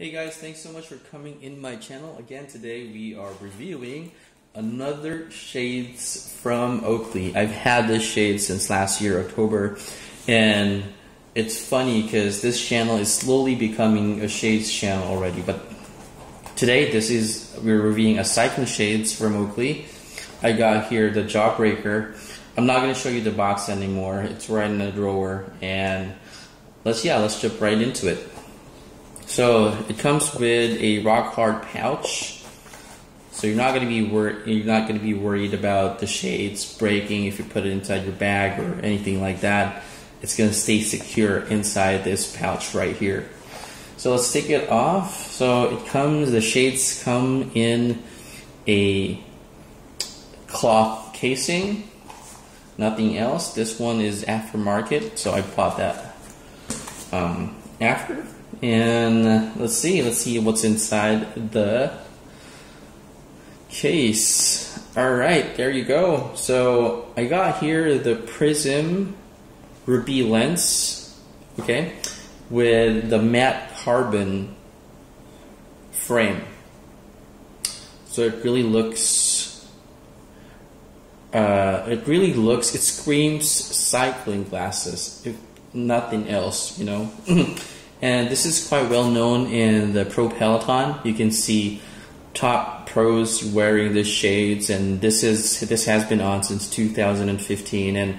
Hey guys, thanks so much for coming in my channel. Again, today we are reviewing another shades from Oakley. I've had this shade since last year, October, and it's funny because this channel is slowly becoming a shades channel already. But today, we're reviewing a cycling shades from Oakley. I got here the Jawbreaker. I'm not going to show you the box anymore. It's right in the drawer, and let's jump right into it. So it comes with a rock hard pouch, so you're not going to be worried about the shades breaking if you put it inside your bag or anything like that. It's going to stay secure inside this pouch right here. So let's take it off. So the shades come in a cloth casing, nothing else. This one is aftermarket, so I bought that after. And let's see what's inside the case. Alright, there you go. So I got here the Prizm Ruby Lens, okay, with the matte carbon frame. So it really looks, it screams cycling glasses, if nothing else, you know. And this is quite well known in the pro peloton. You can see top pros wearing the shades, and this has been on since 2015,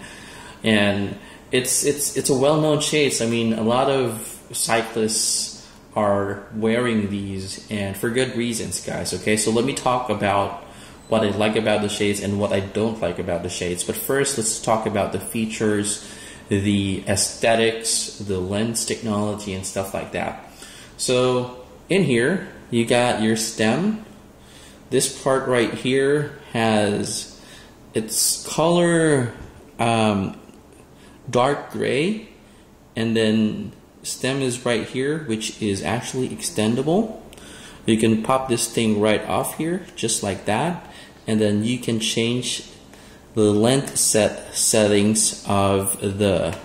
and it's a well-known shades. I mean, a lot of cyclists are wearing these, and for good reasons, guys. Okay, so let me talk about what I like about the shades and what I don't like about the shades. But first, let's talk about the features, the aesthetics, the lens technology, and stuff like that. So in here you got your stem. This part right here has its color dark gray, and then stem is right here, which is actually extendable. You can pop this thing right off here just like that, and then you can change the length settings of the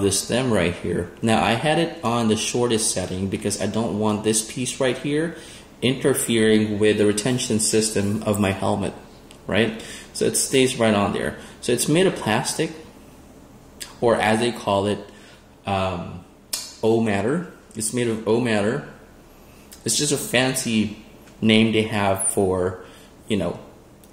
stem right here. Now I had it on the shortest setting because I don't want this piece right here interfering with the retention system of my helmet, right? So it stays right on there. So it's made of plastic, or as they call it, O-matter. It's made of O-matter. It's just a fancy name they have for, you know,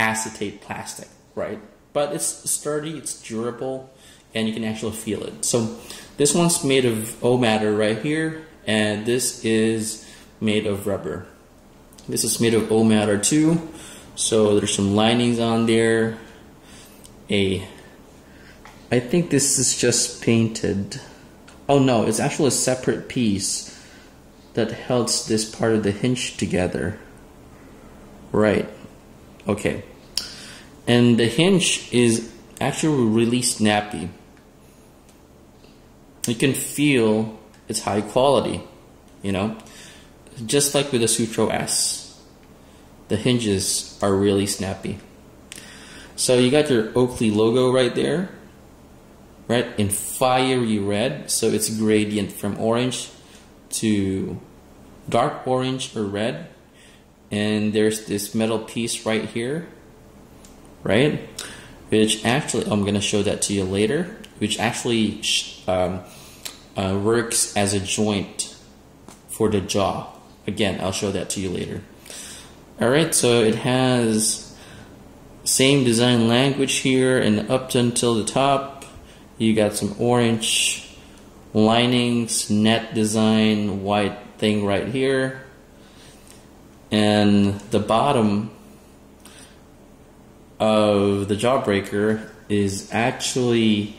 acetate plastic, right? But it's sturdy, it's durable, and you can actually feel it. So this one's made of O-matter right here, and this is made of rubber. This is made of O-matter too. So there's some linings on there. I think this is just painted. Oh no, it's actually a separate piece that holds this part of the hinge together. Right. Okay. And the hinge is actually really snappy. You can feel it's high quality, you know. Just like with the Sutro S, the hinges are really snappy. So you got your Oakley logo right there, right, in fiery red. So it's gradient from orange to dark orange or red. And there's this metal piece right here, right, which actually, I'm going to show that to you later, which actually works as a joint for the jaw. Again, I'll show that to you later. Alright, so it has same design language here, and up until the top you got some orange linings, net design, white thing right here. And the bottom of the Jawbreaker is actually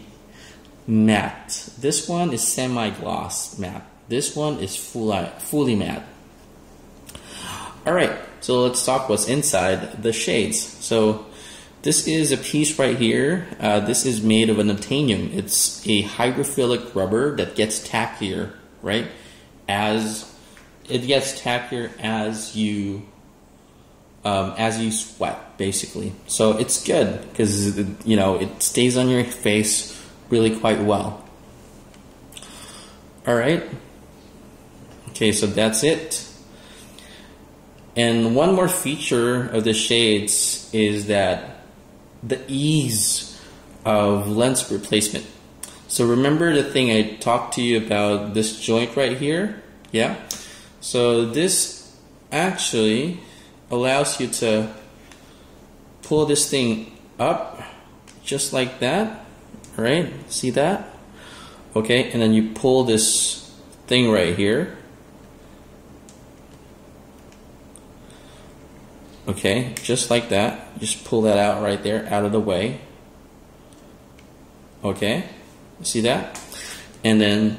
matte. This one is semi-gloss matte. This one is fully matte. Alright, so let's talk what's inside the shades. So this is a piece right here. This is made of an titanium. It's a hydrophilic rubber that gets tackier, right? It gets tackier as you sweat, basically. So it's good because, you know, it stays on your face really quite well. All right. Okay, so that's it. And one more feature of the shades is that the ease of lens replacement. So remember the thing I talked to you about, this joint right here? Yeah? So this actually allows you to pull this thing up just like that, right? See that? Okay, and then you pull this thing right here. Okay, just like that. Just pull that out right there, out of the way. Okay, see that? And then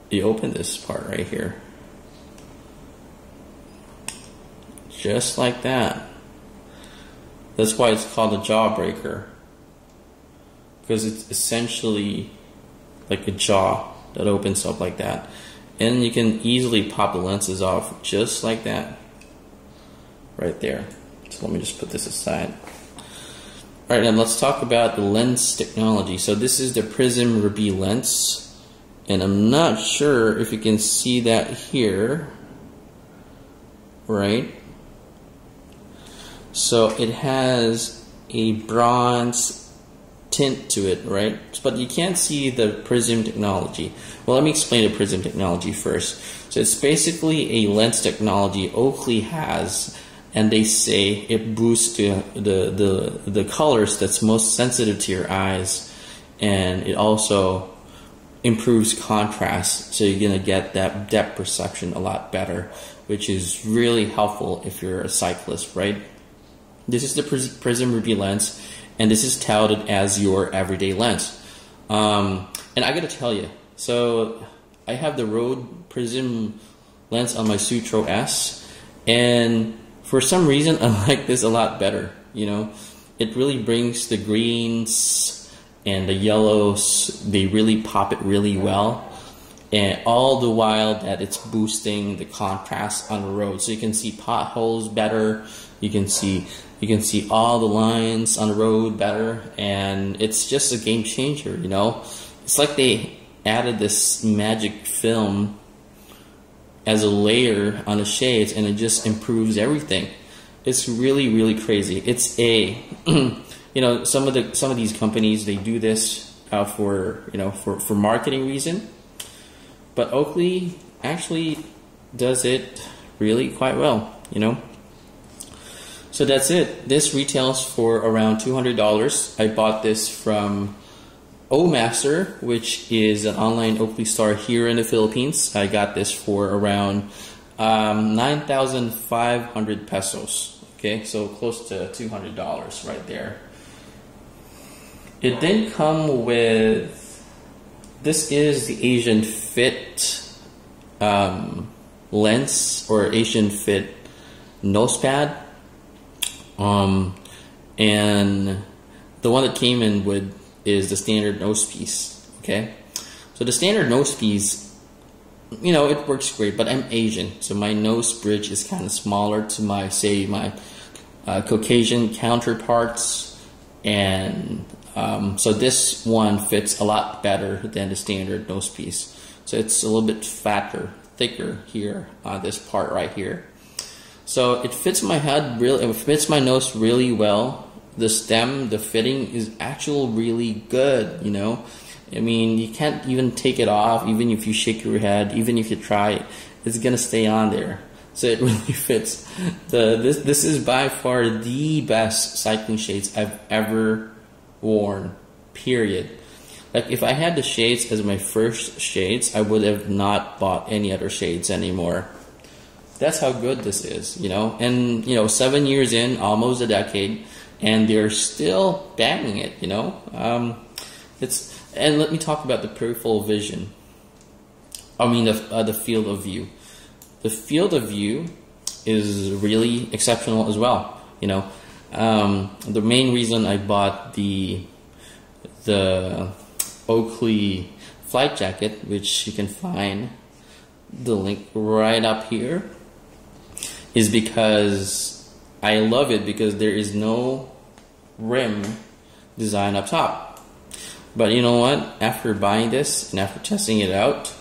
you open this part right here. Just like that. That's why it's called a jawbreaker. Because it's essentially like a jaw that opens up like that. And you can easily pop the lenses off just like that. Right there. So let me just put this aside. Alright, now let's talk about the lens technology. So this is the Prizm Ruby Lens. And I'm not sure if you can see that here. Right? So it has a bronze tint to it, right? But you can't see the Prism technology. Well, let me explain the Prism technology first. So it's basically a lens technology Oakley has, and they say it boosts the colors that's most sensitive to your eyes, and it also improves contrast, so you're gonna get that depth perception a lot better, which is really helpful if you're a cyclist, right? This is the Prizm Ruby Lens, and this is touted as your everyday lens. And I gotta tell you, so I have the Rode Prism lens on my Sutro S, and for some reason I like this a lot better. You know, it really brings the greens and the yellows, they really pop it really well, and all the while that it's boosting the contrast on the road, so you can see potholes better, you can see all the lines on the road better, and it's just a game changer. You know, it's like they added this magic film as a layer on the shades, and it just improves everything. It's really, really crazy. It's a you know, some of these companies, they do this for, you know, for marketing reason, but Oakley actually does it really quite well, you know. So that's it. This retails for around $200. I bought this from Omaster, which is an online Oakley store here in the Philippines. I got this for around 9,500 pesos. Okay, so close to $200 right there. It did come with, this is the Asian Fit lens, or Asian Fit Nosepad. And the one that came in with is the standard nose piece. Okay, so the standard nose piece, you know, it works great, but I'm Asian, so my nose bridge is kind of smaller to my, say, my Caucasian counterparts, and so this one fits a lot better than the standard nose piece. So it's a little bit fatter, thicker here on this part right here. So it fits my head really, it fits my nose really well. The stem, the fitting is actually really good, you know. I mean, you can't even take it off, even if you shake your head, even if you try it, it's gonna stay on there. So it really fits. This is by far the best cycling shades I've ever worn, period. Like, if I had the shades as my first shades, I would have not bought any other shades anymore. That's how good this is, you know. And, you know, 7 years in, almost a decade, and they're still banging it, you know. And let me talk about the peripheral vision. I mean, the field of view. The field of view is really exceptional as well, you know. The main reason I bought the Oakley flight jacket, which you can find the link right up here, is because I love it, because there is no rim design up top. But you know what? After buying this and after testing it out,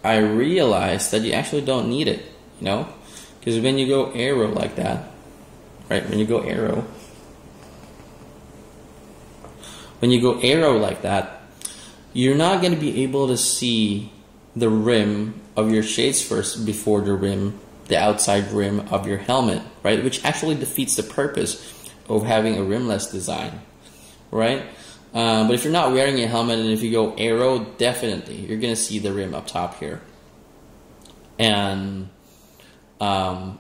I realized that you actually don't need it, you know, because when you go arrow like that, right, when you go arrow like that, you're not going to be able to see the rim of your shades first before the outside rim of your helmet, right, which actually defeats the purpose of having a rimless design, right? But if you're not wearing a helmet and if you go arrow, definitely you're going to see the rim up top here. And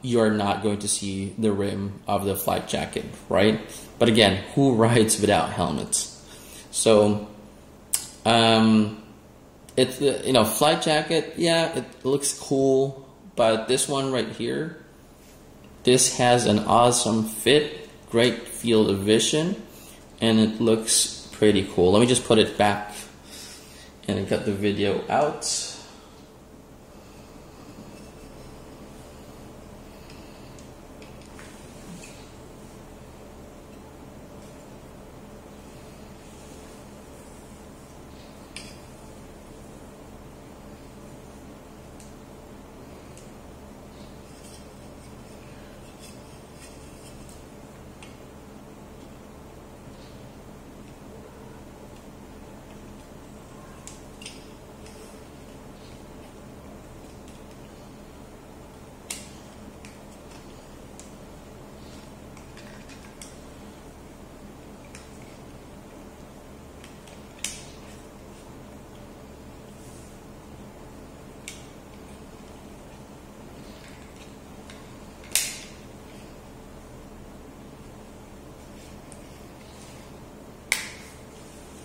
you're not going to see the rim of the flight jacket, right? But again, who rides without helmets? So, it's the, you know, flight jacket, yeah, it looks cool, but this one right here, this has an awesome fit, great field of vision, and it looks pretty cool. Let me just put it back and cut the video out.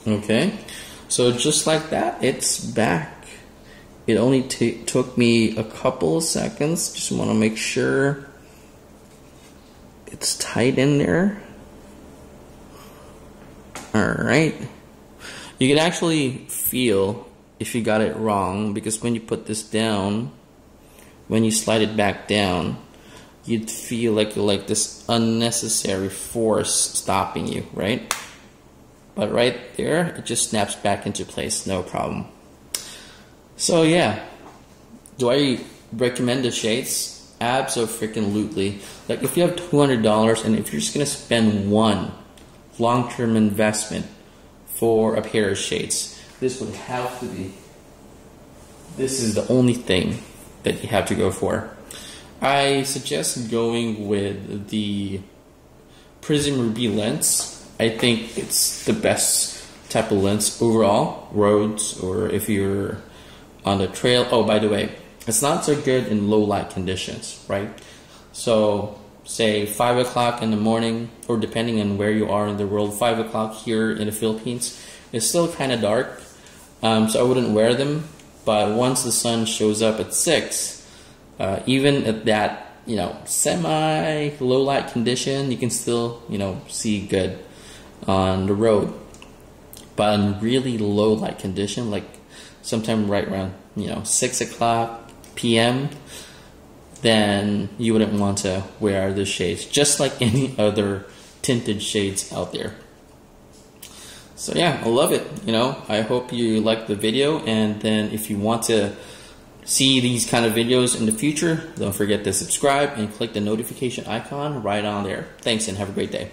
Okay, so just like that, it's back. It only took me a couple of seconds. Just want to make sure it's tight in there. Alright. You can actually feel if you got it wrong, because when you put this down, when you slide it back down, you'd feel like this unnecessary force stopping you, right? But right there, it just snaps back into place, no problem. So yeah, do I recommend the shades? Abso-freaking-lutely. Like if you have $200 and if you're just gonna spend one long-term investment for a pair of shades, this would have to be, this is the only thing that you have to go for. I suggest going with the Prizm Ruby Lens. I think it's the best type of lens overall, roads, or if you're on the trail. Oh, by the way, it's not so good in low light conditions, right? So say 5 o'clock in the morning, or depending on where you are in the world, 5 o'clock here in the Philippines, it's still kind of dark, so I wouldn't wear them. But once the sun shows up at 6, even at that, you know, semi low light condition, you can still, you know, see good on the road. But in really low light condition, like sometime right around, you know, 6 o'clock p.m., then you wouldn't want to wear the shades, just like any other tinted shades out there. So yeah, I love it. You know, I hope you liked the video, and then if you want to see these kind of videos in the future, don't forget to subscribe and click the notification icon right on there. Thanks and have a great day.